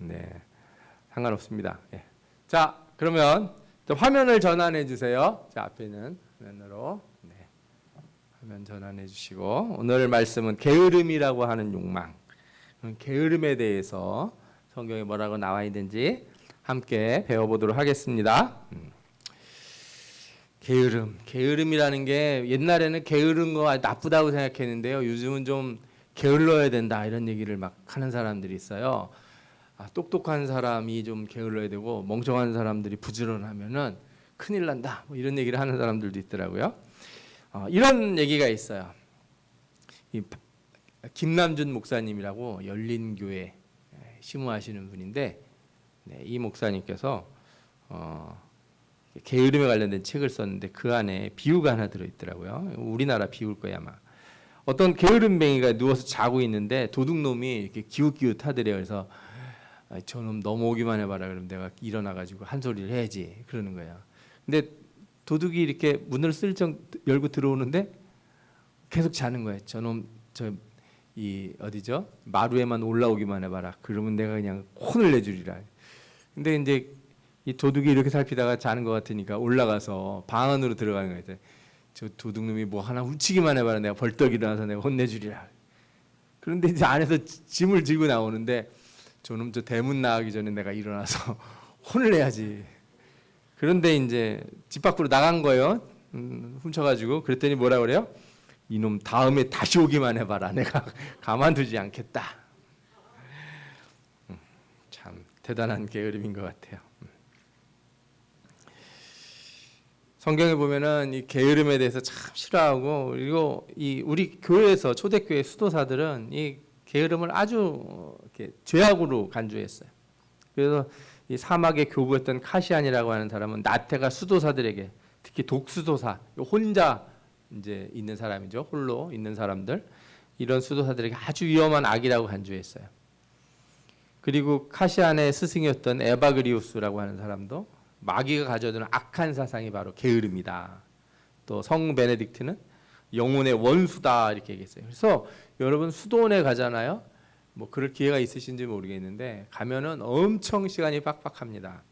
네, 상관없습니다. 예. 자, 그러면 화면을 전환해 주세요. 자, 앞에 있는 화면으로. 네. 화면 전환해 주시고, 오늘 말씀은 게으름이라고 하는 욕망. 게으름에 대해서 성경에 뭐라고 나와 있는지 함께 배워보도록 하겠습니다. 게으름이라는 게 옛날에는 게으른 거 나쁘다고 생각했는데요. 요즘은 좀 게을러야 된다 이런 얘기를 막 하는 사람들이 있어요. 똑똑한 사람이 좀 게을러야 되고 멍청한 사람들이 부지런하면은 큰일 난다. 뭐 이런 얘기를 하는 사람들도 있더라고요. 이런 얘기가 있어요. 김남준 목사님이라고 열린교회 심우하시는 분인데, 네, 이 목사님께서 게으름에 관련된 책을 썼는데 그 안에 비유가 하나 들어있더라고요. 우리나라 비유일 거야 아마. 어떤 게으름뱅이가 누워서 자고 있는데 도둑놈이 이렇게 기웃기웃하더래요. 그래서 저놈 넘어오기만 해봐라. 그러면 내가 일어나가지고 한 소리를 해야지. 그러는 거예요. 근데 도둑이 이렇게 문을 슬쩍 열고 들어오는데 계속 자는 거예요. 저놈 어디죠? 마루에만 올라오기만 해봐라. 그러면 내가 그냥 혼을 내주리라. 근데 이제 이 도둑이 이렇게 살피다가 자는 것 같으니까 올라가서 방 안으로 들어가는 거예요. 저 도둑놈이 뭐 하나 훔치기만 해봐라. 내가 벌떡 일어나서 내가 혼내주리라. 그런데 이제 안에서 짐을 들고 나오는데 저놈 저 대문 나가기 전에 내가 일어나서 혼을 내야지. 그런데 이제 집 밖으로 나간 거예요. 훔쳐가지고. 그랬더니 뭐라 그래요? 이놈 다음에 다시 오기만 해봐라. 내가 가만두지 않겠다. 참 대단한 게으름인 것 같아요. 성경에 보면은 이 게으름에 대해서 참 싫어하고, 그리고 우리 교회에서 초대교회 수도사들은 이 게으름을 아주 이렇게 죄악으로 간주했어요. 그래서 이 사막의 교부였던 카시안이라고 하는 사람은 나태가 수도사들에게, 특히 독수도사, 혼자 이제 있는 사람이죠. 홀로 있는 사람들, 이런 수도사들에게 아주 위험한 악이라고 간주했어요. 그리고 카시안의 스승이었던 에바그리우스라고 하는 사람도 마귀가 가져오는 악한 사상이 바로 게으름이다. 또 성 베네딕트는 영혼의 원수다 이렇게 얘기했어요. 그래서 여러분 수도원에 가잖아요. 뭐 그럴 기회가 있으신지 모르겠는데 가면은 엄청 시간이 빡빡합니다.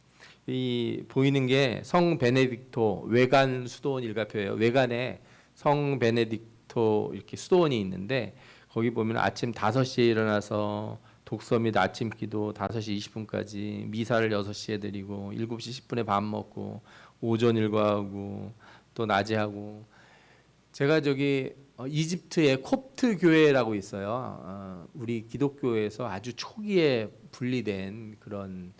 이 보이는 게 성 베네딕토 외관 수도원 일가표예요. 외관에 성 베네딕토 이렇게 수도원이 있는데 거기 보면 아침 5시에 일어나서 독서 및 아침 기도 5시 20분까지, 미사를 6시에 드리고 7시 10분에 밥 먹고 오전 일과하고 또 낮에 하고. 제가 저기 이집트의 콥트 교회라고 있어요. 우리 기독교에서 아주 초기에 분리된 그런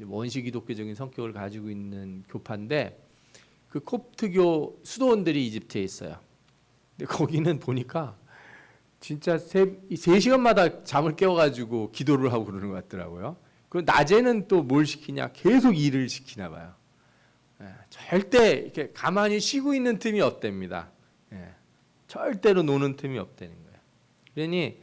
원시 기독교적인 성격을 가지고 있는 교파인데, 그 콥트교 수도원들이 이집트에 있어요. 근데 거기는 보니까 진짜 3시간마다 잠을 깨워가지고 기도를 하고 그러는 것 같더라고요. 그 낮에는 또 뭘 시키냐? 계속 일을 시키나 봐요. 절대 이렇게 가만히 쉬고 있는 틈이 없답니다. 절대로 노는 틈이 없다는 거예요. 그러니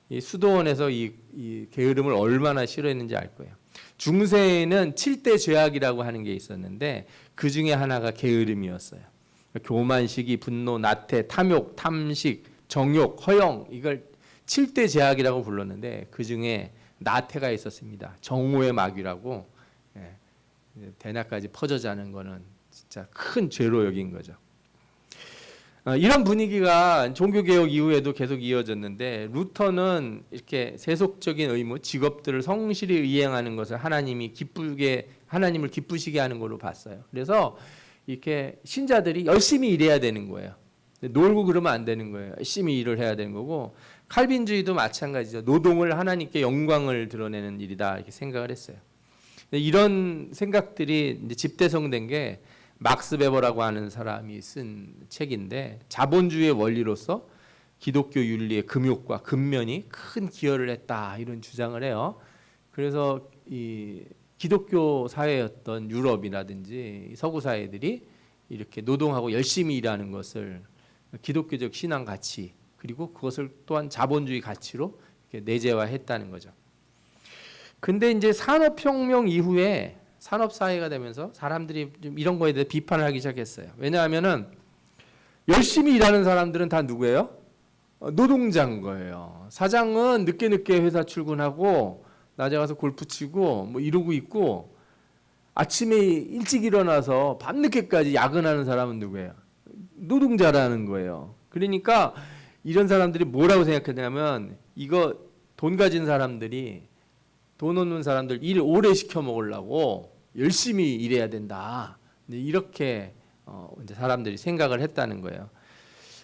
이 수도원에서 이 게으름을 얼마나 싫어했는지 알 거예요. 중세에는 7대 죄악이라고 하는 게 있었는데 그 중에 하나가 게으름이었어요. 교만시기, 분노, 나태, 탐욕, 탐식, 정욕, 허영, 이걸 7대 죄악이라고 불렀는데 그 중에 나태가 있었습니다. 정오의 마귀라고. 대낮까지 퍼져 자는 거는 진짜 큰 죄로 여긴 거죠. 이런 분위기가 종교개혁 이후에도 계속 이어졌는데, 루터는 이렇게 세속적인 의무, 직업들을 성실히 이행하는 것을 하나님을 기쁘시게 하는 걸로 봤어요. 그래서 이렇게 신자들이 열심히 일해야 되는 거예요. 놀고 그러면 안 되는 거예요. 열심히 일을 해야 되는 거고, 칼빈주의도 마찬가지죠. 노동을 하나님께 영광을 드러내는 일이다 이렇게 생각을 했어요. 이런 생각들이 이제 집대성된 게 막스 베버라고 하는 사람이 쓴 책인데, 자본주의의 원리로서 기독교 윤리의 금욕과 근면이 큰 기여를 했다 이런 주장을 해요. 그래서 이 기독교 사회였던 유럽이라든지 서구 사회들이 이렇게 노동하고 열심히 일하는 것을 기독교적 신앙 가치, 그리고 그것을 또한 자본주의 가치로 이렇게 내재화했다는 거죠. 근데 이제 산업혁명 이후에 산업사회가 되면서 사람들이 좀 이런 거에 대해 비판을 하기 시작했어요. 왜냐하면은 열심히 일하는 사람들은 다 누구예요? 노동자인 거예요. 사장은 늦게 회사 출근하고 낮에 가서 골프 치고 뭐 이러고 있고 아침에 일찍 일어나서 밤늦게까지 야근하는 사람은 누구예요? 노동자라는 거예요. 그러니까 이런 사람들이 뭐라고 생각했냐면 이거 돈 가진 사람들이 돈 없는 사람들 일 오래 시켜 먹으려고 열심히 일해야 된다. 이렇게 이제 사람들이 생각을 했다는 거예요.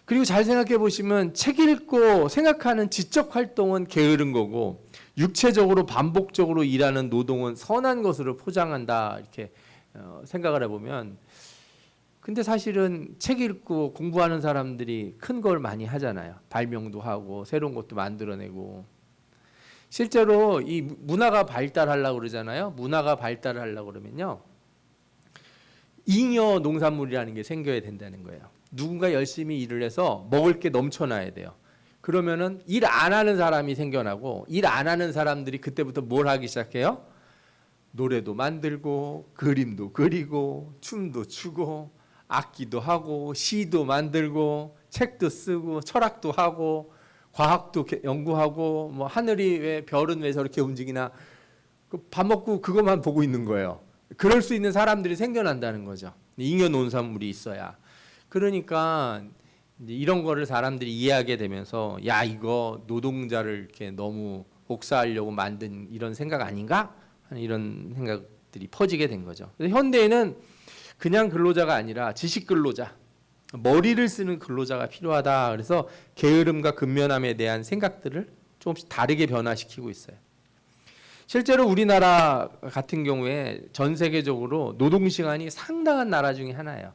그리고 잘 생각해 보시면 책 읽고 생각하는 지적 활동은 게으른 거고 육체적으로 반복적으로 일하는 노동은 선한 것으로 포장한다 이렇게 생각을 해보면 근데 사실은 책 읽고 공부하는 사람들이 큰 걸 많이 하잖아요. 발명도 하고 새로운 것도 만들어내고 실제로 이 문화가 발달하려고 그러잖아요. 문화가 발달하려고 그러면요. 잉여 농산물이라는 게 생겨야 된다는 거예요. 누군가 열심히 일을 해서 먹을 게 넘쳐나야 돼요. 그러면은 일 안 하는 사람이 생겨나고 일 안 하는 사람들이 그때부터 뭘 하기 시작해요? 노래도 만들고 그림도 그리고 춤도 추고 악기도 하고 시도 만들고 책도 쓰고 철학도 하고 과학도 연구하고 뭐 하늘이 왜 별은 왜 저렇게 움직이나 밥 먹고 그것만 보고 있는 거예요. 그럴 수 있는 사람들이 생겨난다는 거죠. 잉여 논산물이 있어야. 그러니까 이런 거를 사람들이 이해하게 되면서 야 이거 노동자를 이렇게 너무 복사하려고 만든 이런 생각 아닌가 하는 이런 생각들이 퍼지게 된 거죠. 그래서 현대에는 그냥 근로자가 아니라 지식 근로자, 머리를 쓰는 근로자가 필요하다. 그래서 게으름과 근면함에 대한 생각들을 조금씩 다르게 변화시키고 있어요. 실제로 우리나라 같은 경우에 전 세계적으로 노동 시간이 상당한 나라 중에 하나예요.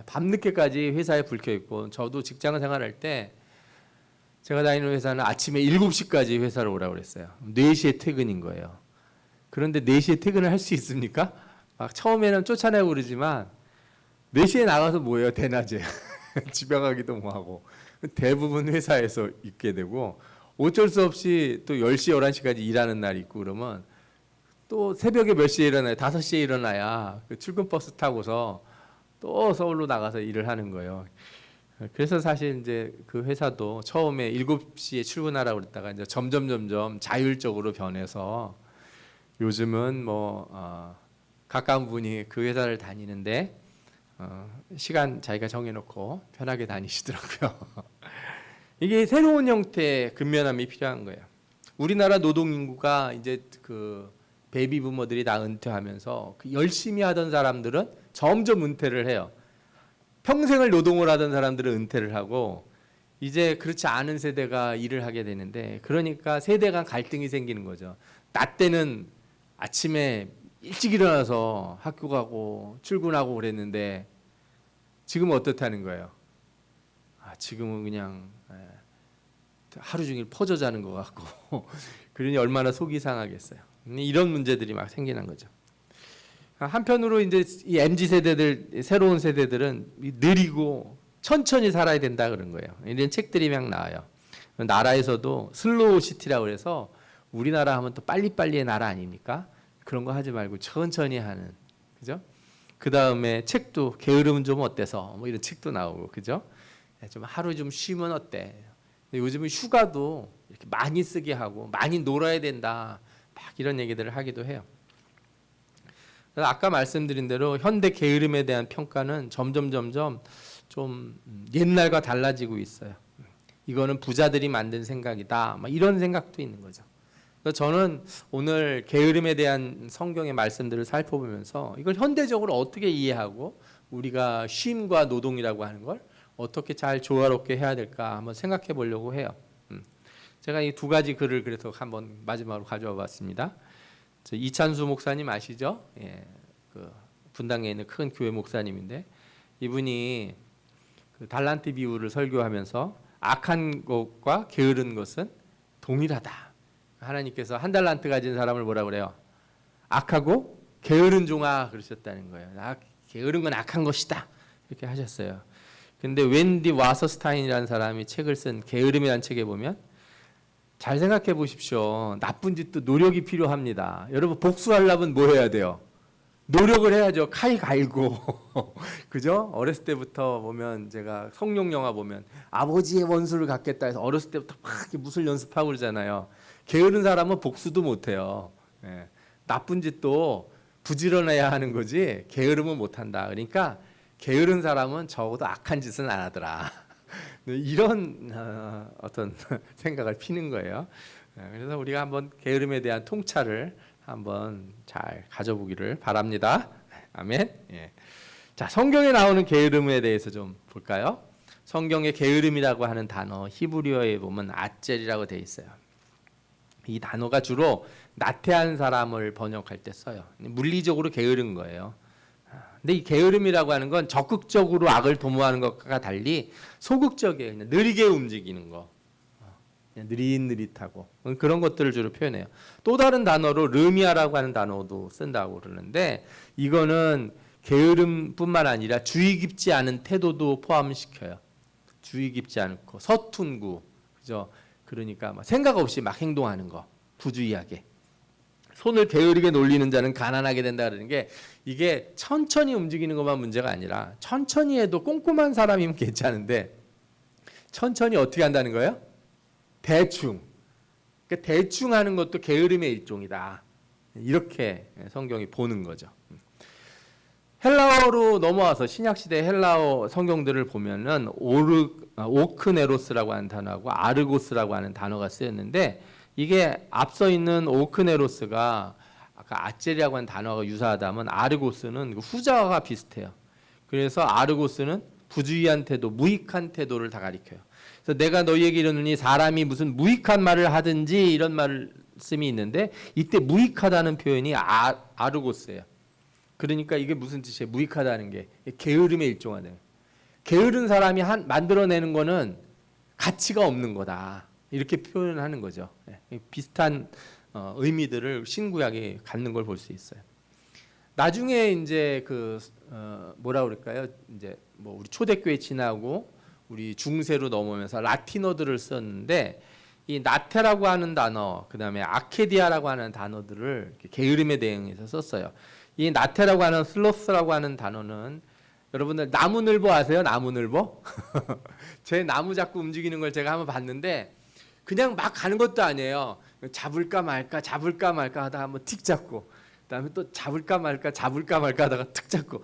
밤늦게까지 회사에 불켜 있고 저도 직장 생활할 때 제가 다니는 회사는 아침에 7시까지 회사를 오라고 그랬어요. 4시에 퇴근인 거예요. 그런데 4시에 퇴근을 할 수 있습니까? 막 처음에는 쫓아내고 그러지만 4시에 나가서 뭐예요? 대낮에. 집에 가기도 뭐하고. 대부분 회사에서 있게 되고 어쩔 수 없이 또 10시, 11시까지 일하는 날이 있고 그러면 또 새벽에 몇 시에 일어나요? 5시에 일어나야 그 출근 버스 타고서 또 서울로 나가서 일을 하는 거예요. 그래서 사실 이제 그 회사도 처음에 7시에 출근하라고 그랬다가 이제 점점 자율적으로 변해서 요즘은 가까운 분이 그 회사를 다니는데 시간 자기가 정해놓고 편하게 다니시더라고요. 이게 새로운 형태의 근면함이 필요한 거예요. 우리나라 노동 인구가 이제 그 베이비 부모들이 다 은퇴하면서 그 열심히 하던 사람들은 점점 은퇴를 해요. 평생을 노동을 하던 사람들은 은퇴를 하고 이제 그렇지 않은 세대가 일을 하게 되는데 그러니까 세대 간 갈등이 생기는 거죠. 나 때는 아침에 일찍 일어나서 학교 가고 출근하고 그랬는데 지금은 어떻다는 거예요? 지금은 그냥 하루 종일 퍼져 자는 것 같고 그러니 얼마나 속이 상하겠어요. 이런 문제들이 막 생기는 거죠. 한편으로 이제 이 MZ 세대들 새로운 세대들은 느리고 천천히 살아야 된다 그런 거예요. 이런 책들이 막 나와요. 나라에서도 슬로우 시티라고 해서 우리나라 하면 또 빨리빨리의 나라 아닙니까? 그런 거 하지 말고 천천히 하는 그죠? 그 다음에 책도 게으름은 좀 어때서 뭐 이런 책도 나오고 그죠? 좀 하루 좀 쉬면 어때? 요즘은 휴가도 이렇게 많이 쓰게 하고 많이 놀아야 된다 막 이런 얘기들을 하기도 해요. 그래서 아까 말씀드린 대로 현대 게으름에 대한 평가는 점점 좀 옛날과 달라지고 있어요. 이거는 부자들이 만든 생각이다. 막 이런 생각도 있는 거죠. 그래서 저는 오늘 게으름에 대한 성경의 말씀들을 살펴보면서 이걸 현대적으로 어떻게 이해하고 우리가 쉼과 노동이라고 하는 걸 어떻게 잘 조화롭게 해야 될까 한번 생각해 보려고 해요. 제가 이 두 가지 글을 그래서 한번 마지막으로 가져와 봤습니다. 이찬수 목사님 아시죠? 예, 그 분당에 있는 큰 교회 목사님인데 이분이 그 달란트 비유를 설교하면서 악한 것과 게으른 것은 동일하다. 하나님께서 한 달란트 가진 사람을 뭐라 그래요? 악하고 게으른 종아 그러셨다는 거예요. 게으른 건 악한 것이다 이렇게 하셨어요. 근데 웬디 와서스타인이라는 사람이 책을 쓴 게으름이라는 책에 보면 잘 생각해 보십시오. 나쁜 짓도 노력이 필요합니다. 여러분 복수하려면 뭐 해야 돼요? 노력을 해야죠. 칼 갈고 그죠? 어렸을 때부터 보면 제가 성룡 영화 보면 아버지의 원수를 갚겠다 해서 어렸을 때부터 막 무술 연습하고 그러잖아요. 게으른 사람은 복수도 못해요. 예. 나쁜 짓도 부지런해야 하는 거지 게으름은 못한다. 그러니까 게으른 사람은 적어도 악한 짓은 안 하더라. 이런 어떤 생각을 피는 거예요. 그래서 우리가 한번 게으름에 대한 통찰을 한번 잘 가져보기를 바랍니다. 아멘. 예. 자, 성경에 나오는 게으름에 대해서 좀 볼까요? 성경에 게으름이라고 하는 단어 히브리어에 보면 아젤이라고 되어 있어요. 이 단어가 주로 나태한 사람을 번역할 때 써요. 물리적으로 게으른 거예요. 근데 이 게으름이라고 하는 건 적극적으로 악을 도모하는 것과 달리 소극적이에요. 그냥 느리게 움직이는 거. 그냥 느릿느릿하고 그런 것들을 주로 표현해요. 또 다른 단어로 르미아라고 하는 단어도 쓴다고 그러는데 이거는 게으름뿐만 아니라 주의 깊지 않은 태도도 포함시켜요. 주의 깊지 않고 서툰고 그죠? 그러니까 막 생각 없이 막 행동하는 거, 부주의하게. 손을 게으르게 놀리는 자는 가난하게 된다 그러는 게 이게 천천히 움직이는 것만 문제가 아니라 천천히 해도 꼼꼼한 사람이면 괜찮은데 천천히 어떻게 한다는 거예요? 대충. 그러니까 대충 하는 것도 게으름의 일종이다. 이렇게 성경이 보는 거죠. 헬라어로 넘어와서 신약시대 헬라어 성경들을 보면은 오크네로스라고 하는 단어하고 아르고스라고 하는 단어가 쓰였는데 이게 앞서 있는 오크네로스가 아까 아젤이라고 하는 단어가 유사하다면 아르고스는 후자가 비슷해요. 그래서 아르고스는 부주의한 태도, 무익한 태도를 다 가리켜요. 그래서 내가 너희에게 이르노니 사람이 무슨 무익한 말을 하든지 이런 말씀이 있는데 이때 무익하다는 표현이 아르고스예요. 그러니까 이게 무슨 뜻이에요? 무익하다는 게 게으름의 일종하네. 게으른 사람이 만들어내는 거는 가치가 없는 거다. 이렇게 표현하는 거죠. 비슷한 의미들을 신구약에 갖는 걸 볼 수 있어요. 나중에 이제 뭐라 그럴까요? 이제 뭐 우리 초대교회 지나고 우리 중세로 넘어오면서 라틴어들을 썼는데 이 나테라고 하는 단어, 그다음에 아케디아라고 하는 단어들을 게으름에 대응해서 썼어요. 이 나테라고 하는 슬로스라고 하는 단어는 여러분들 나무늘보 아세요? 나무늘보? 제 나무 자꾸 움직이는 걸 제가 한번 봤는데 그냥 막 가는 것도 아니에요. 잡을까 말까 하다가 한번 틱 잡고 그다음에 또 잡을까 말까 하다가 틱 잡고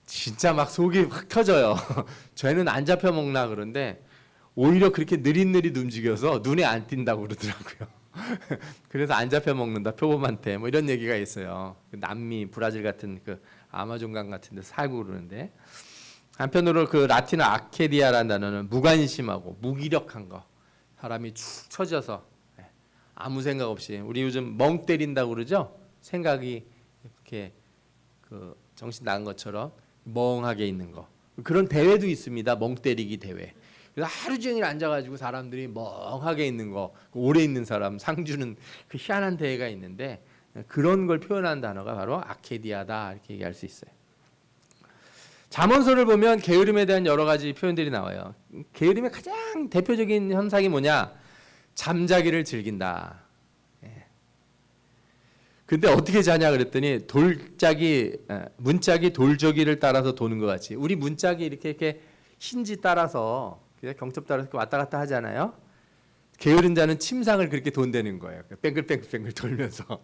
진짜 막 속이 확 터져요. 쟤는 안 잡혀 먹나 그런데 오히려 그렇게 느릿느릿 움직여서 눈에 안 띈다고 그러더라고요. 그래서 안 잡혀 먹는다 표범한테 뭐 이런 얘기가 있어요. 남미 브라질 같은 그 아마존강 같은 데 살고 그러는데 한편으로 그 라틴어 아케디아라는 단어는 무관심하고 무기력한 거. 사람이 축 처져서 아무 생각 없이 우리 요즘 멍 때린다고 그러죠. 생각이 이렇게 정신 나간 것처럼 멍하게 있는 거. 그런 대회도 있습니다. 멍 때리기 대회. 그래서 하루 종일 앉아가지고 사람들이 멍하게 있는 거, 오래 있는 사람 상 주는 그 희한한 대회가 있는데 그런 걸 표현한 단어가 바로 아케디아다 이렇게 얘기할 수 있어요. 잠언서를 보면 게으름에 대한 여러 가지 표현들이 나와요. 게으름의 가장 대표적인 현상이 뭐냐? 잠자기를 즐긴다. 근데 어떻게 자냐 그랬더니 문짝이 돌저기를 따라서 도는 것 같이 우리 문짝이 이렇게 힌지 따라서 경첩 따라서 이렇게 왔다 갔다 하잖아요. 게으른 자는 침상을 그렇게 돈다는 거예요. 뱅글뱅글 돌면서.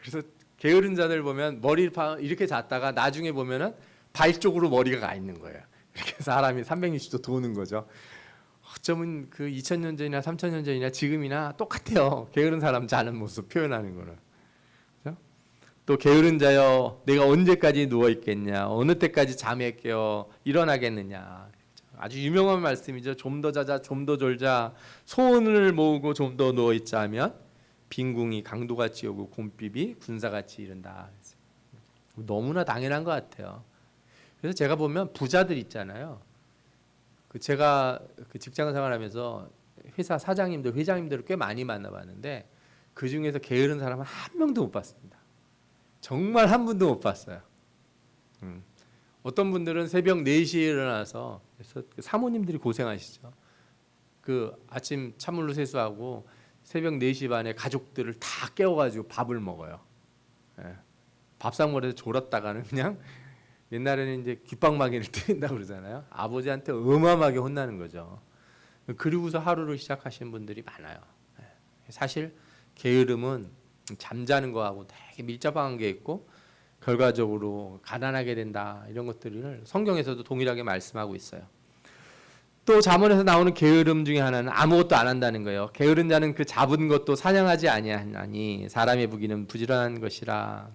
그래서 게으른 자들 보면 머리를 이렇게 잤다가 나중에 보면은 발 쪽으로 머리가 가 있는 거예요. 이렇게 사람이 360도 도는 거죠. 어쩌면 그 2000년 전이나 3000년 전이나 지금이나 똑같아요. 게으른 사람 자는 모습 표현하는 거는. 그렇죠? 또 게으른 자여 내가 언제까지 누워 있겠냐? 어느 때까지 잠에 깨어 일어나겠느냐? 아주 유명한 말씀이죠. 좀 더 자자, 좀 더 졸자. 소원을 모으고 좀 더 누워 있자 하면 빈궁이 강도같이 오고 곰핍이 군사같이 이른다. 너무나 당연한 것 같아요. 그래서 제가 보면 부자들 있잖아요. 제가 직장 생활하면서 회사 사장님들, 회장님들을 꽤 많이 만나봤는데 그 중에서 게으른 사람은 한 명도 못 봤습니다. 정말 한 분도 못 봤어요. 어떤 분들은 새벽 4시에 일어나서 그래서 사모님들이 고생하시죠. 아침 찬물로 세수하고 새벽 4시 반에 가족들을 다 깨워가지고 밥을 먹어요. 밥상머리에서 졸았다가는 그냥 옛날에는 이제 귓방망이를 때린다고 그러잖아요. 아버지한테 어마어마하게 혼나는 거죠. 그리고서 하루를 시작하시는 분들이 많아요. 사실 게으름은 잠자는 거하고 되게 밀접한 게 있고 결과적으로 가난하게 된다 이런 것들을 성경에서도 동일하게 말씀하고 있어요. 또 잠언에서 나오는 게으름 중에 하나는 아무것도 안 한다는 거예요. 게으른 자는 그 잡은 것도 사냥하지 아니하니 사람의 부귀는 부지런한 것이라.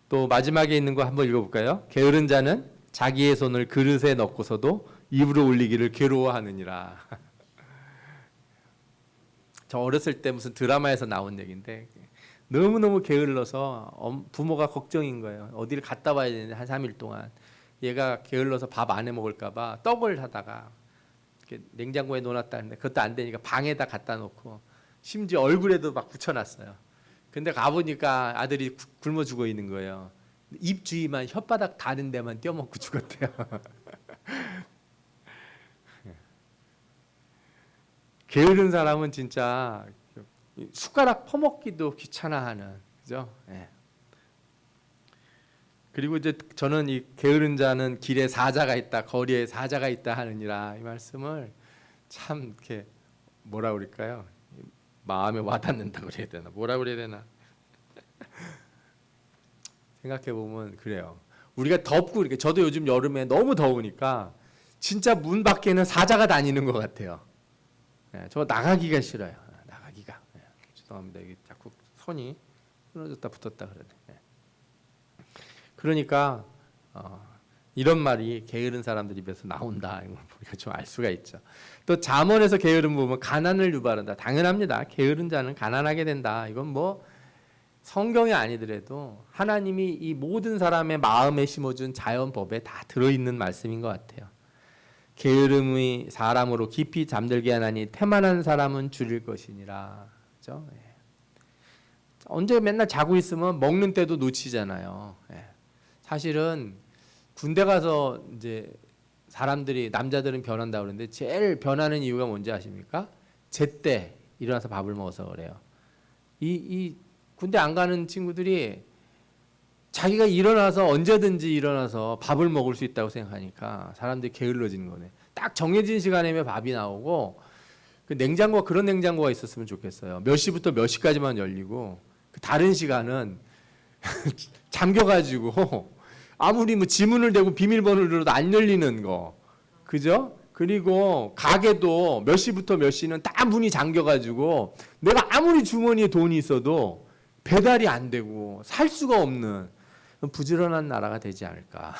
또 마지막에 있는 거 한번 읽어볼까요? 게으른 자는 자기의 손을 그릇에 넣고서도 입으로 올리기를 괴로워하느니라. 저 어렸을 때 무슨 드라마에서 나온 얘기인데 너무너무 게을러서 부모가 걱정인 거예요. 어디를 갔다 와야 되는데 한 3일 동안 얘가 게을러서 밥 안 해 먹을까 봐 떡을 하다가 이렇게 냉장고에 넣어놨다는데 그것도 안 되니까 방에다 갖다 놓고 심지어 얼굴에도 막 붙여놨어요. 근데 가보니까 아들이 굶어 죽어 있는 거예요. 입 주위만 혓바닥 닿는 데만 떼어먹고 죽었대요. 게으른 사람은 진짜 숟가락 퍼먹기도 귀찮아하는, 그죠? 예. 그리고 이제 저는 이 게으른 자는 길에 사자가 있다, 거리에 사자가 있다 하느니라 이 말씀을 참 이렇게 뭐라 그럴까요? 마음에 와닿는다 그래야 되나, 뭐라 그래야 되나? 생각해 보면 그래요. 우리가 덥고 이렇게 저도 요즘 여름에 너무 더우니까 진짜 문 밖에는 사자가 다니는 것 같아요. 예, 저 나가기가 싫어요. 나가기가. 예, 죄송합니다. 이게 자꾸 손이 끊어졌다 붙었다 그러네. 예. 그러니까 이런 말이 게으른 사람들 입에서 나온다. 이걸 우리가 좀 알 수가 있죠. 또 잠언에서 게으름 보면 가난을 유발한다. 당연합니다. 게으른 자는 가난하게 된다. 이건 뭐 성경이 아니더라도 하나님이 이 모든 사람의 마음에 심어준 자연법에 다 들어있는 말씀인 것 같아요. 게으름이 사람으로 깊이 잠들게 하나니 태만한 사람은 줄일 것이니라. 그렇죠? 예. 언제 맨날 자고 있으면 먹는 때도 놓치잖아요. 예. 사실은 군대 가서 이제 사람들이 남자들은 변한다 그러는데 제일 변하는 이유가 뭔지 아십니까? 제때 일어나서 밥을 먹어서 그래요. 이 군대 안 가는 친구들이 자기가 일어나서 언제든지 일어나서 밥을 먹을 수 있다고 생각하니까 사람들이 게을러지는 거네. 딱 정해진 시간이면 밥이 나오고 그 냉장고가 그런 냉장고가 있었으면 좋겠어요. 몇 시부터 몇 시까지만 열리고 그 다른 시간은 잠겨가지고 아무리 뭐 지문을 대고 비밀번호를 눌러도 안 열리는 거, 그죠? 그리고 가게도 몇 시부터 몇 시는 다 문이 잠겨가지고 내가 아무리 주머니에 돈이 있어도 배달이 안 되고 살 수가 없는 부지런한 나라가 되지 않을까.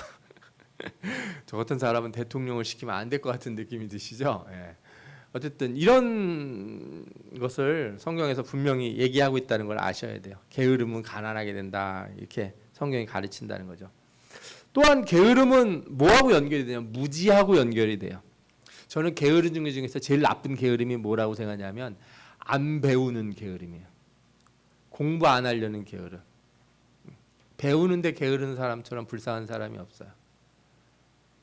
저 같은 사람은 대통령을 시키면 안 될 것 같은 느낌이 드시죠? 예. 어쨌든 이런 것을 성경에서 분명히 얘기하고 있다는 걸 아셔야 돼요. 게으름은 가난하게 된다. 이렇게 성경이 가르친다는 거죠. 또한 게으름은 뭐하고 연결이 되냐면 무지하고 연결이 돼요. 저는 게으름 중에서 제일 나쁜 게으름이 뭐라고 생각하냐면 안 배우는 게으름이에요. 공부 안 하려는 게으름. 배우는데 게으른 사람처럼 불쌍한 사람이 없어요.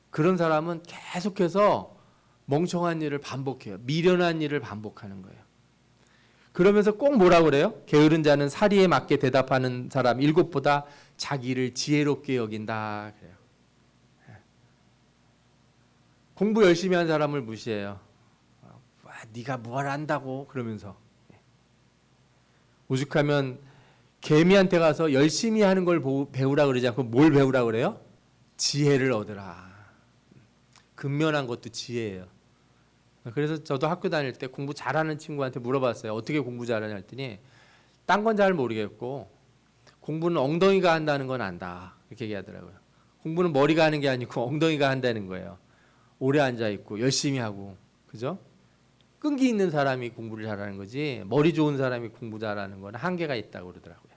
그런 사람은 계속해서 멍청한 일을 반복해요. 미련한 일을 반복하는 거예요. 그러면서 꼭 뭐라고 그래요? 게으른 자는 사리에 맞게 대답하는 사람 7보다 자기를 지혜롭게 여긴다 그래요. 공부 열심히 한 사람을 무시해요. 와, 네가 뭘 안다고 그러면서. 오죽하면 개미한테 가서 열심히 하는 걸 배우라 그러지 않고 뭘 배우라 그래요? 지혜를 얻으라. 근면한 것도 지혜예요. 그래서 저도 학교 다닐 때 공부 잘하는 친구한테 물어봤어요. 어떻게 공부 잘하냐 했더니 딴 건 잘 모르겠고 공부는 엉덩이가 한다는 건 안다. 이렇게 얘기하더라고요. 공부는 머리가 하는 게 아니고 엉덩이가 한다는 거예요. 오래 앉아 있고 열심히 하고, 그죠? 끈기 있는 사람이 공부를 잘하는 거지 머리 좋은 사람이 공부 잘하는 건 한계가 있다고 그러더라고요.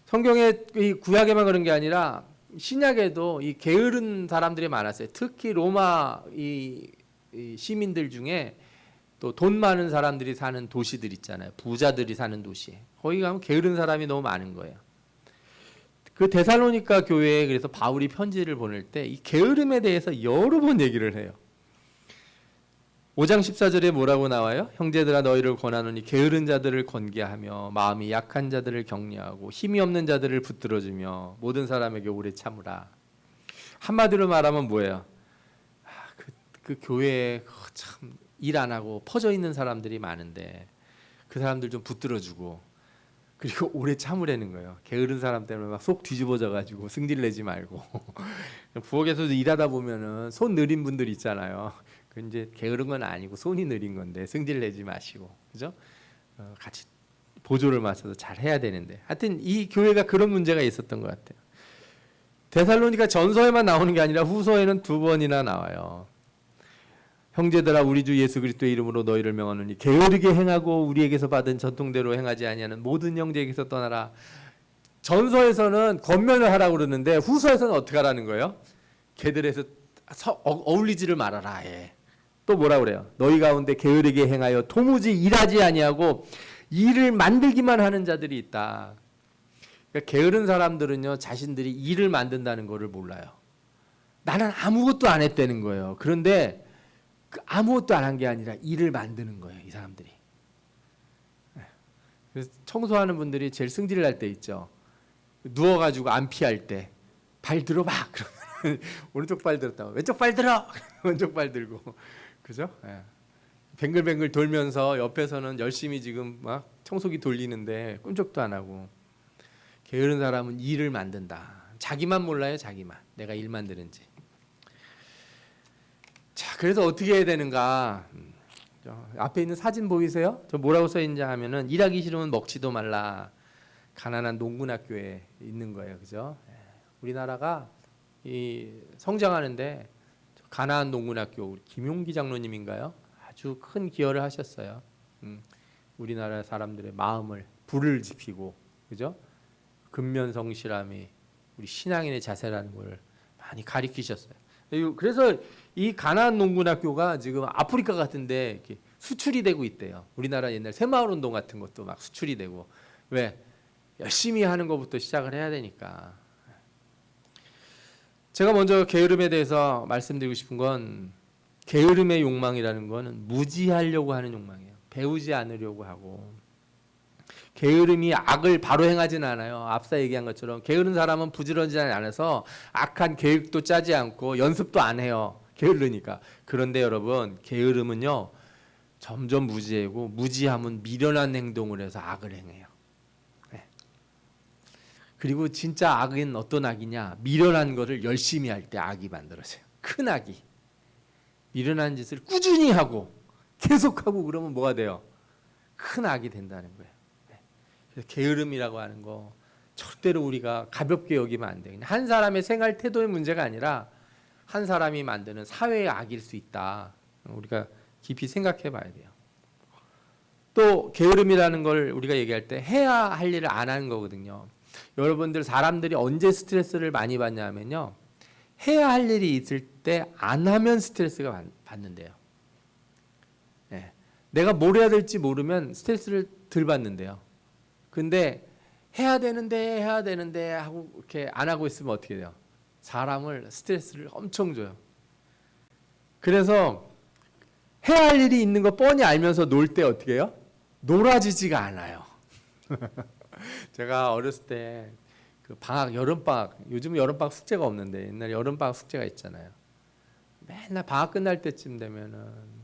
성경의 이 구약에만 그런 게 아니라 신약에도 이 게으른 사람들이 많았어요. 특히 로마 이 시민들 중에 또 돈 많은 사람들이 사는 도시들 있잖아요. 부자들이 사는 도시. 거기 가면 게으른 사람이 너무 많은 거예요. 그 데살로니가 교회에 그래서 바울이 편지를 보낼 때 이 게으름에 대해서 여러 번 얘기를 해요. 5장 14절에 뭐라고 나와요? 형제들아 너희를 권하노니 게으른 자들을 권계하며 마음이 약한 자들을 격려하고 힘이 없는 자들을 붙들어주며 모든 사람에게 오래 참으라. 한마디로 말하면 뭐예요? 그 교회에 참 일 안 하고 퍼져 있는 사람들이 많은데 그 사람들 좀 붙들어주고, 그리고 오래 참으라는 거예요. 게으른 사람 때문에 막 속 뒤집어져 가지고 승질 내지 말고. 부엌에서도 일하다 보면은 손 느린 분들 있잖아요. 그 이제 게으른 건 아니고 손이 느린 건데 승질 내지 마시고, 그죠? 같이 보조를 맞춰서 잘 해야 되는데, 하여튼 이 교회가 그런 문제가 있었던 것 같아요. 데살로니가 전서에만 나오는 게 아니라 후서에는 2번이나 나와요. 형제들아, 우리 주 예수 그리스도의 이름으로 너희를 명하노니 게으르게 행하고 우리에게서 받은 전통대로 행하지 아니하는 모든 형제에게서 떠나라. 전서에서는 권면을 하라고 그러는데 후서에서는 어떻게 하라는 거예요? 걔들에서 어울리지를 말아라. 예. 또 뭐라 그래요? 너희 가운데 게으르게 행하여 도무지 일하지 아니하고 일을 만들기만 하는 자들이 있다. 그러니까 게으른 사람들은요, 자신들이 일을 만든다는 것을 몰라요. 나는 아무것도 안 했다는 거예요. 그런데 아무것도 안 한 게 아니라 일을 만드는 거예요, 이 사람들이. 그래서 청소하는 분들이 제일 승질 날 때 있죠. 누워가지고 안 피할 때 발 들어봐. 그러면 오른쪽 발 들었다고 왼쪽 발 들어. 왼쪽 발 들고, 그죠? 예. 뱅글뱅글 돌면서 옆에서는 열심히 지금 막 청소기 돌리는데 꿈쩍도 안 하고. 게으른 사람은 일을 만든다. 자기만 몰라요, 자기만. 내가 일 만드는지. 자, 그래서 어떻게 해야 되는가? 앞에 있는 사진 보이세요? 저 뭐라고 써 있는지 하면은 일하기 싫으면 먹지도 말라. 가난한 농군학교에 있는 거예요, 그죠? 우리나라가 이 성장하는데 가나안 농군학교 우리 김용기 장로님인가요? 아주 큰 기여를 하셨어요. 우리나라 사람들의 마음을 불을 지피고, 그죠? 근면성실함이 우리 신앙인의 자세라는 걸 많이 가리키셨어요. 그래서 이 가나안 농군학교가 지금 아프리카 같은데 이렇게 수출이 되고 있대요. 우리나라 옛날 새마을 운동 같은 것도 막 수출이 되고. 왜? 열심히 하는 것부터 시작을 해야 되니까. 제가 먼저 게으름에 대해서 말씀드리고 싶은 건, 게으름의 욕망이라는 거는 무지하려고 하는 욕망이에요. 배우지 않으려고 하고. 게으름이 악을 바로 행하지는 않아요. 앞서 얘기한 것처럼 게으른 사람은 부지런하지 않아서 악한 계획도 짜지 않고 연습도 안 해요. 게으르니까. 그런데 여러분, 게으름은요 점점 무지하고, 무지함은 미련한 행동을 해서 악을 행해요. 네. 그리고 진짜 악은 어떤 악이냐? 미련한 거를 열심히 할 때 악이 만들어져요. 큰 악이. 미련한 짓을 꾸준히 하고 계속하고 그러면 뭐가 돼요? 큰 악이 된다는 거예요. 게으름이라고 하는 거 절대로 우리가 가볍게 여기면 안 돼요. 한 사람의 생활 태도의 문제가 아니라 한 사람이 만드는 사회의 악일 수 있다. 우리가 깊이 생각해 봐야 돼요. 또 게으름이라는 걸 우리가 얘기할 때 해야 할 일을 안 하는 거거든요. 여러분들, 사람들이 언제 스트레스를 많이 받냐면요, 해야 할 일이 있을 때 안 하면 스트레스가 받는데요. 네. 내가 뭘 해야 될지 모르면 스트레스를 덜 받는데요. 근데 해야 되는데 하고 이렇게 안 하고 있으면 어떻게 돼요? 사람을 스트레스를 엄청 줘요. 그래서 해야 할 일이 있는 거 뻔히 알면서 놀 때 어떻게 해요? 놀아지지가 않아요. 제가 어렸을 때 그 방학, 여름방학, 요즘 여름방학 숙제가 없는데 옛날에 여름방학 숙제가 있잖아요. 맨날 방학 끝날 때쯤 되면은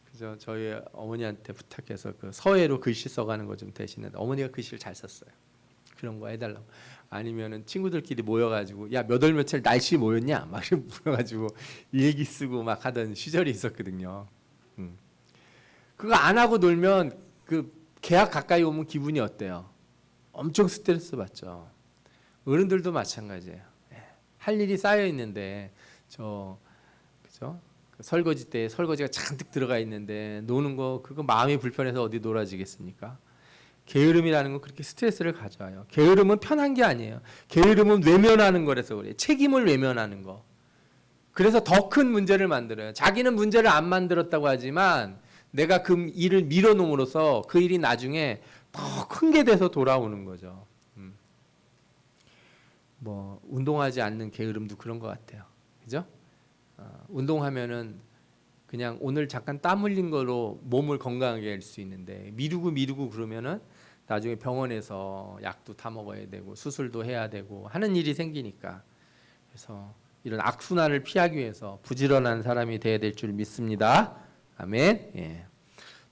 그래서 저희 어머니한테 부탁해서 그 서예로 글씨 써가는 거 좀 대신에, 어머니가 글씨를 잘 썼어요. 그런 거 해달라고. 아니면은 친구들끼리 모여가지고 야, 몇 월 며칠 날씨 뭐였냐 막 이렇게 물어가지고 일기 쓰고 막 하던 시절이 있었거든요. 그거 안 하고 놀면 그 계약 가까이 오면 기분이 어때요? 엄청 스트레스 받죠. 어른들도 마찬가지예요. 할 일이 쌓여 있는데 그죠? 설거지 때 설거지가 잔뜩 들어가 있는데 노는 거, 그거 마음이 불편해서 어디 놀아지겠습니까? 게으름이라는 건 그렇게 스트레스를 가져와요. 게으름은 편한 게 아니에요. 게으름은 외면하는 거라서 그래요. 책임을 외면하는 거. 그래서 더 큰 문제를 만들어요. 자기는 문제를 안 만들었다고 하지만 내가 그 일을 밀어놓음으로써 그 일이 나중에 더 큰 게 돼서 돌아오는 거죠. 뭐 운동하지 않는 게으름도 그런 것 같아요. 그죠? 운동하면은 그냥 오늘 잠깐 땀 흘린 거로 몸을 건강하게 할 수 있는데 미루고 그러면은 나중에 병원에서 약도 타 먹어야 되고 수술도 해야 되고 하는 일이 생기니까, 그래서 이런 악순환을 피하기 위해서 부지런한 사람이 돼야 될 줄 믿습니다. 아멘. 예.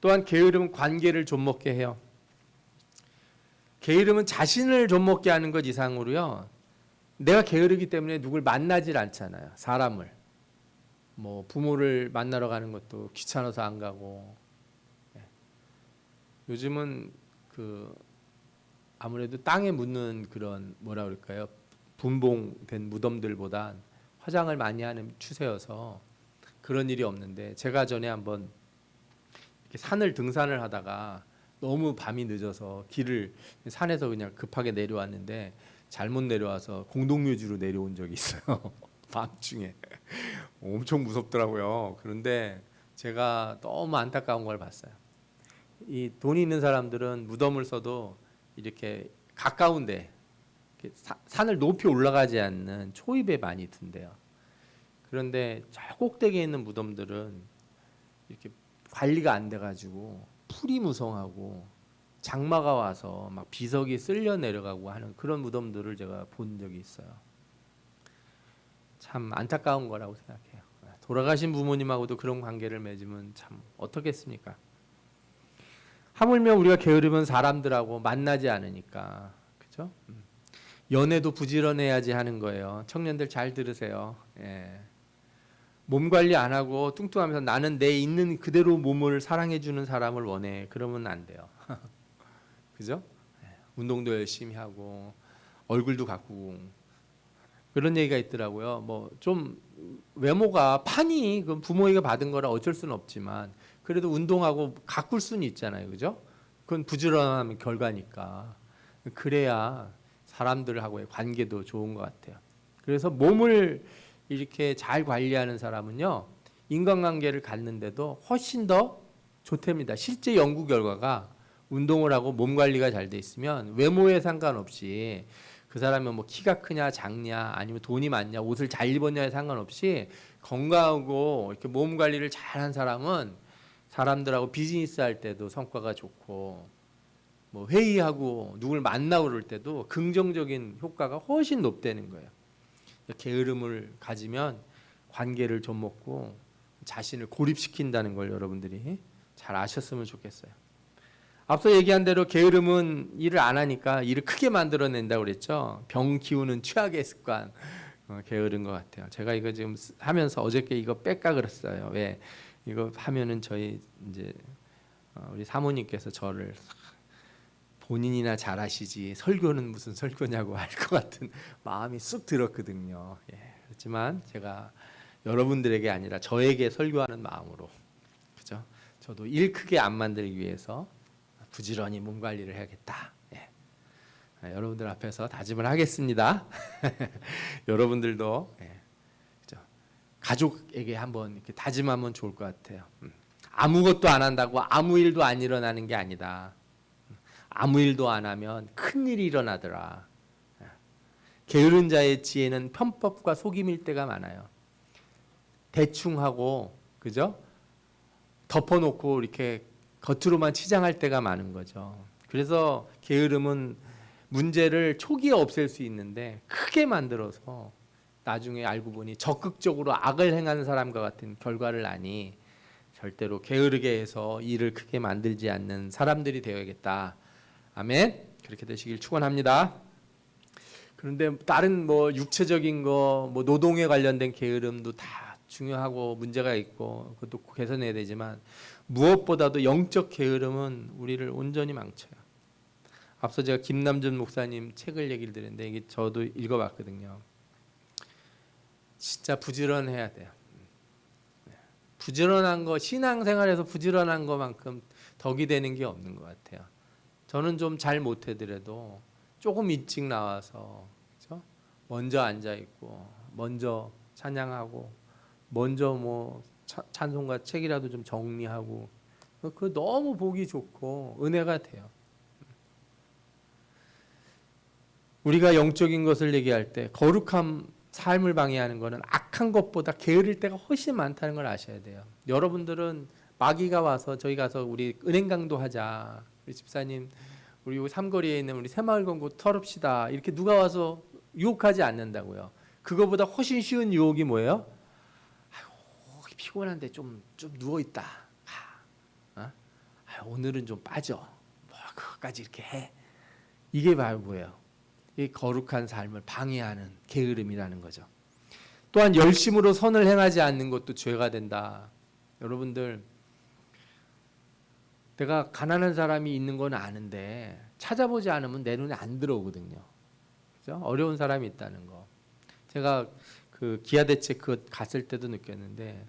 또한 게으름은 관계를 좀먹게 해요. 게으름은 자신을 좀먹게 하는 것 이상으로요. 내가 게으르기 때문에 누굴 만나질 않잖아요. 사람을. 뭐 부모를 만나러 가는 것도 귀찮아서 안 가고. 요즘은 그 아무래도 땅에 묻는 그런 뭐라 그럴까요? 분봉된 무덤들보다 화장을 많이 하는 추세여서 그런 일이 없는데, 제가 전에 한번 이렇게 산을 등산을 하다가 너무 밤이 늦어서 길을 산에서 그냥 급하게 내려왔는데 잘못 내려와서 공동묘지로 내려온 적이 있어요. 밤중에. 엄청 무섭더라고요. 그런데 제가 너무 안타까운 걸 봤어요. 이 돈이 있는 사람들은 무덤을 써도 이렇게 가까운데 산을 높이 올라가지 않는 초입에 많이 든대요. 그런데 저 꼭대기에 있는 무덤들은 이렇게 관리가 안 돼가지고 풀이 무성하고 장마가 와서 막 비석이 쓸려 내려가고 하는 그런 무덤들을 제가 본 적이 있어요. 참 안타까운 거라고 생각해요. 돌아가신 부모님하고도 그런 관계를 맺으면 참 어떻겠습니까? 하물며 우리가 게으르면 사람들하고 만나지 않으니까, 그죠? 연애도 부지런해야지 하는 거예요. 청년들 잘 들으세요. 예. 몸 관리 안 하고 뚱뚱하면서 나는 내 있는 그대로 몸을 사랑해주는 사람을 원해. 그러면 안 돼요. 그죠? 예. 운동도 열심히 하고 얼굴도 가꾸고 그런 얘기가 있더라고요. 뭐 좀 외모가 판이 그 부모에게 받은 거라 어쩔 수는 없지만 그래도 운동하고 가꿀 수는 있잖아요. 그죠? 그건 부지런한 결과니까. 그래야 사람들하고의 관계도 좋은 것 같아요. 그래서 몸을 이렇게 잘 관리하는 사람은요, 인간관계를 갖는데도 훨씬 더 좋답니다. 실제 연구 결과가 운동을 하고 몸 관리가 잘 돼 있으면 외모에 상관없이 그 사람이 뭐 키가 크냐 작냐 아니면 돈이 많냐 옷을 잘 입었냐에 상관없이 건강하고 이렇게 몸 관리를 잘한 사람은 사람들하고 비즈니스 할 때도 성과가 좋고 뭐 회의하고 누굴 만나고 그럴 때도 긍정적인 효과가 훨씬 높다는 거예요. 게으름을 가지면 관계를 좀 먹고 자신을 고립시킨다는 걸 여러분들이 잘 아셨으면 좋겠어요. 앞서 얘기한 대로 게으름은 일을 안 하니까 일을 크게 만들어낸다고 그랬죠. 병 키우는 최악의 습관, 게으른 것 같아요. 제가 이거 지금 하면서 어저께 이거 뺄까 그랬어요. 왜? 이거 하면은 저희 이제 우리 사모님께서 저를 본인이나 잘하시지 설교는 무슨 설교냐고 할 것 같은 마음이 쑥 들었거든요. 예, 그렇지만 제가 여러분들에게 아니라 저에게 설교하는 마음으로, 그죠? 저도 일 크게 안 만들기 위해서 부지런히 몸 관리를 해야겠다. 예. 여러분들 앞에서 다짐을 하겠습니다. 여러분들도 예, 그죠? 가족에게 한번 이렇게 다짐하면 좋을 것 같아요. 아무것도 안 한다고 아무 일도 안 일어나는 게 아니다. 아무 일도 안 하면 큰 일이 일어나더라. 게으른 자의 지혜는 편법과 속임일 때가 많아요. 대충 하고, 그죠? 덮어놓고 이렇게 겉으로만 치장할 때가 많은 거죠. 그래서 게으름은 문제를 초기에 없앨 수 있는데 크게 만들어서 나중에 알고 보니 적극적으로 악을 행하는 사람과 같은 결과를 나니 절대로 게으르게 해서 일을 크게 만들지 않는 사람들이 되어야겠다. 아멘. 그렇게 되시길 축원합니다. 그런데 다른 뭐 육체적인 거, 뭐 노동에 관련된 게으름도 다 중요하고 문제가 있고 그것도 개선해야 되지만 무엇보다도 영적 게으름은 우리를 온전히 망쳐요. 앞서 제가 김남준 목사님 책을 얘기를 드렸는데 이게 저도 읽어봤거든요. 진짜 부지런해야 돼요. 부지런한 거, 신앙생활에서 부지런한 거만큼 덕이 되는 게 없는 것 같아요. 저는 좀 잘 못하더라도 조금 일찍 나와서, 그렇죠? 먼저 앉아 있고 먼저 찬양하고 먼저 뭐 찬송가 책이라도 좀 정리하고 그 너무 보기 좋고 은혜가 돼요. 우리가 영적인 것을 얘기할 때 거룩한 삶을 방해하는 것은 악한 것보다 게으를 때가 훨씬 많다는 걸 아셔야 돼요. 여러분들은 마귀가 와서 저희 가서 우리 은행 강도 하자. 우리 집사님 우리 삼거리에 있는 우리 새마을금고 털읍시다. 이렇게 누가 와서 유혹하지 않는다고요. 그거보다 훨씬 쉬운 유혹이 뭐예요? 아이고 피곤한데 좀 누워 있다. 어? 오늘은 좀 빠져. 뭐 그것까지 이렇게 해. 이게 바로 뭐예요? 이 거룩한 삶을 방해하는 게으름이라는 거죠. 또한 열심으로 선을 행하지 않는 것도 죄가 된다. 여러분들, 내가 가난한 사람이 있는 건 아는데 찾아보지 않으면 내 눈에 안 들어오거든요. 그죠? 어려운 사람이 있다는 거. 제가 그 기아대책 그 갔을 때도 느꼈는데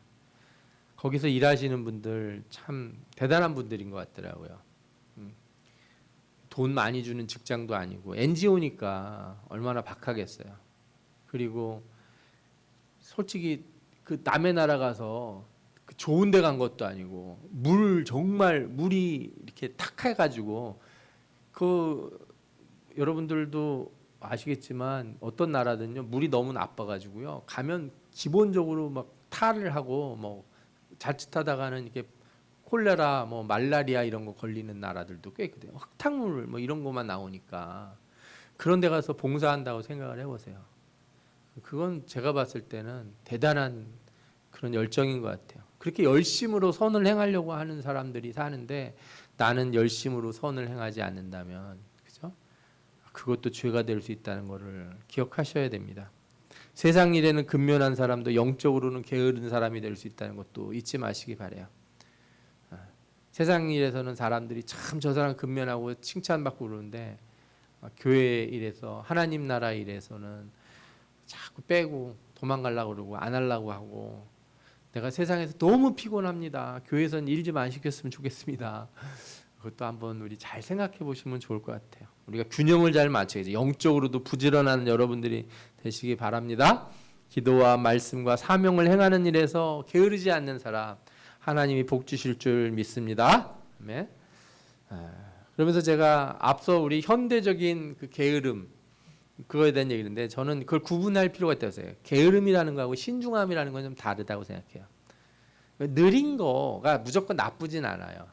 거기서 일하시는 분들 참 대단한 분들인 것 같더라고요. 돈 많이 주는 직장도 아니고 NGO니까 얼마나 박하겠어요. 그리고 솔직히 그 남의 나라 가서 그 좋은 데 간 것도 아니고 정말 물이 이렇게 탁해가지고 그 여러분들도 아시겠지만 어떤 나라든요 물이 너무 나빠가지고요 가면 기본적으로 막 탈을 하고 뭐 자칫하다가는 이렇게 콜레라 뭐 말라리아 이런 거 걸리는 나라들도 꽤 있거든요. 흙탕물 뭐 이런 것만 나오니까 그런 데 가서 봉사한다고 생각을 해보세요. 그건 제가 봤을 때는 대단한 그런 열정인 것 같아요. 그렇게 열심으로 선을 행하려고 하는 사람들이 사는데 나는 열심으로 선을 행하지 않는다면 그죠? 그것도 죄가 될 수 있다는 것을 기억하셔야 됩니다. 세상 일에는 근면한 사람도 영적으로는 게으른 사람이 될 수 있다는 것도 잊지 마시기 바래요. 세상 일에서는 사람들이 참 저 사람 근면하고 칭찬받고 그러는데 교회 일에서 하나님 나라 일에서는 자꾸 빼고 도망가려고 그러고 안 하려고 하고 내가 세상에서 너무 피곤합니다. 교회에서는 일 좀 안 시켰으면 좋겠습니다. 그것도 한번 우리 잘 생각해 보시면 좋을 것 같아요. 우리가 균형을 잘 맞춰야지. 영적으로도 부지런한 여러분들이 되시기 바랍니다. 기도와 말씀과 사명을 행하는 일에서 게으르지 않는 사람 하나님이 복 주실 줄 믿습니다. 아멘. 그러면서 제가 앞서 우리 현대적인 그 게으름 그거에 대한 얘기인데 저는 그걸 구분할 필요가 있다고 생각해요. 게으름이라는 거하고 신중함이라는 건 좀 다르다고 생각해요. 느린 거가 무조건 나쁘진 않아요.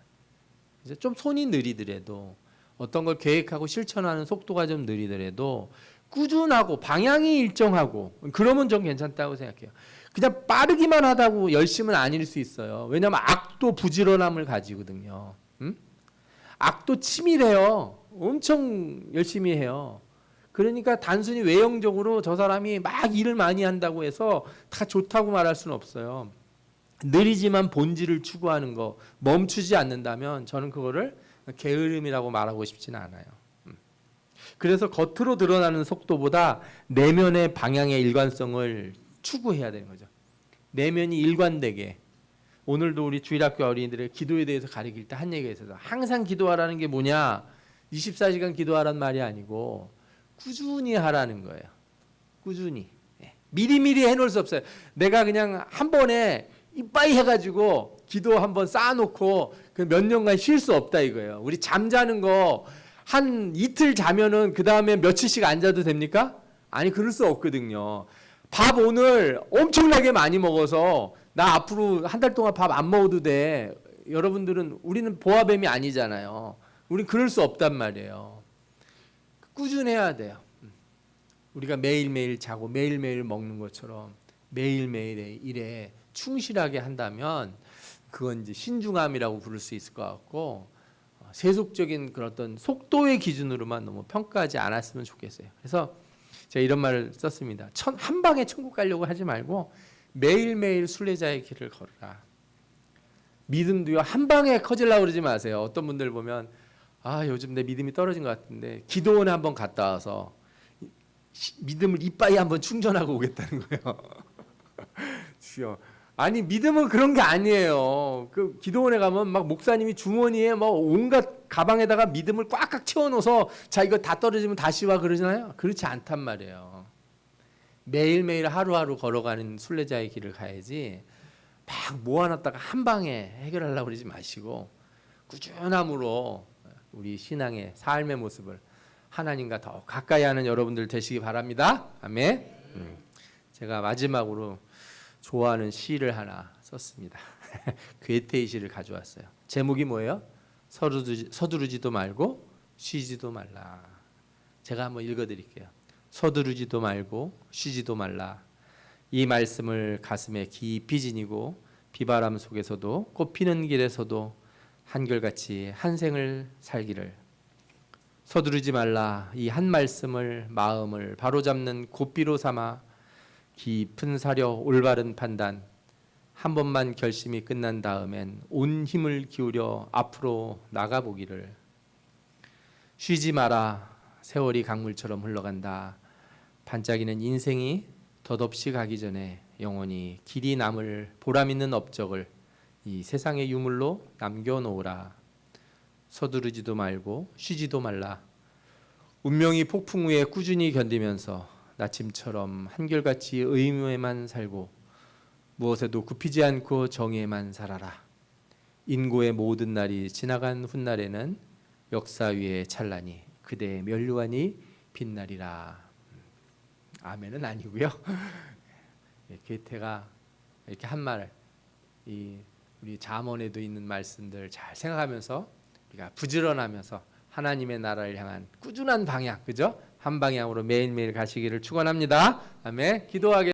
좀 손이 느리더라도 어떤 걸 계획하고 실천하는 속도가 좀 느리더라도 꾸준하고 방향이 일정하고 그러면 좀 괜찮다고 생각해요. 그냥 빠르기만 하다고 열심은 아닐 수 있어요. 왜냐하면 악도 부지런함을 가지거든요. 악도 치밀해요. 엄청 열심히 해요. 그러니까 단순히 외형적으로 저 사람이 막 일을 많이 한다고 해서 다 좋다고 말할 수는 없어요. 느리지만 본질을 추구하는 거 멈추지 않는다면 저는 그거를 게으름이라고 말하고 싶지는 않아요. 그래서 겉으로 드러나는 속도보다 내면의 방향의 일관성을 추구해야 되는 거죠. 내면이 일관되게. 오늘도 우리 주일학교 어린이들의 기도에 대해서 가르칠 때 한 얘기가 있어서 항상 기도하라는 게 뭐냐 24시간 기도하라는 말이 아니고 꾸준히 하라는 거예요. 꾸준히. 미리미리 해놓을 수 없어요. 내가 그냥 한 번에 이빠이 해가지고 기도 한번 쌓아놓고 몇 년간 쉴 수 없다 이거예요. 우리 잠자는 거 한 이틀 자면은 그 다음에 며칠씩 안 자도 됩니까? 아니 그럴 수 없거든요. 밥 오늘 엄청나게 많이 먹어서 나 앞으로 한 달 동안 밥 안 먹어도 돼. 여러분들은 우리는 보아뱀이 아니잖아요. 우린 그럴 수 없단 말이에요. 꾸준해야 돼요. 우리가 매일매일 자고 매일매일 먹는 것처럼 매일매일의 일에 충실하게 한다면 그건 이제 신중함이라고 부를 수 있을 것 같고 세속적인 그런 어떤 속도의 기준으로만 너무 평가하지 않았으면 좋겠어요. 그래서 제가 이런 말을 썼습니다. 한 방에 천국 가려고 하지 말고 매일매일 순례자의 길을 걸으라. 믿음도요 한 방에 커지려고 그러지 마세요. 어떤 분들 보면 요즘 내 믿음이 떨어진 것 같은데 기도원에 한번 갔다 와서 믿음을 이빠이 한번 충전하고 오겠다는 거예요. 주여. 아니 믿음은 그런 게 아니에요. 그 기도원에 가면 막 목사님이 주머니에 막 온갖 가방에다가 믿음을 꽉꽉 채워놓어서 자 이거 다 떨어지면 다시 와 그러잖아요. 그렇지 않단 말이에요. 매일매일 하루하루 걸어가는 순례자의 길을 가야지 막 모아놨다가 한 방에 해결하려고 그러지 마시고 꾸준함으로 우리 신앙의 삶의 모습을 하나님과 더 가까이 하는 여러분들 되시기 바랍니다. 아멘. 제가 마지막으로 좋아하는 시를 하나 썼습니다. 괴테의 시를 가져왔어요. 제목이 뭐예요? 서두르지도 말고 쉬지도 말라. 제가 한번 읽어드릴게요. 서두르지도 말고 쉬지도 말라. 이 말씀을 가슴에 깊이 지니고 비바람 속에서도 꽃피는 길에서도 한결같이 한 생을 살기를. 서두르지 말라. 이 한 말씀을 마음을 바로잡는 고삐로 삼아 깊은 사려 올바른 판단, 한 번만 결심이 끝난 다음엔 온 힘을 기울여 앞으로 나가보기를. 쉬지 마라. 세월이 강물처럼 흘러간다. 반짝이는 인생이 덧없이 가기 전에 영원히 길이 남을 보람 있는 업적을 이 세상의 유물로 남겨놓으라. 서두르지도 말고 쉬지도 말라. 운명이 폭풍 후에 꾸준히 견디면서 나침처럼 한결같이 의무에만 살고 무엇에도 굽히지 않고 정의에만 살아라. 인고의 모든 날이 지나간 훗날에는 역사 위에 찬란히 그대의 면류관이 빛나리라. 아멘은 아니고요. 게테가 이렇게 한 말, 이 우리 잠언에도 있는 말씀들 잘 생각하면서 우리가 부지런하면서 하나님의 나라를 향한 꾸준한 방향, 그죠? 한 방향으로 매일매일 가시기를 축원합니다. 아멘. 기도하겠습니다.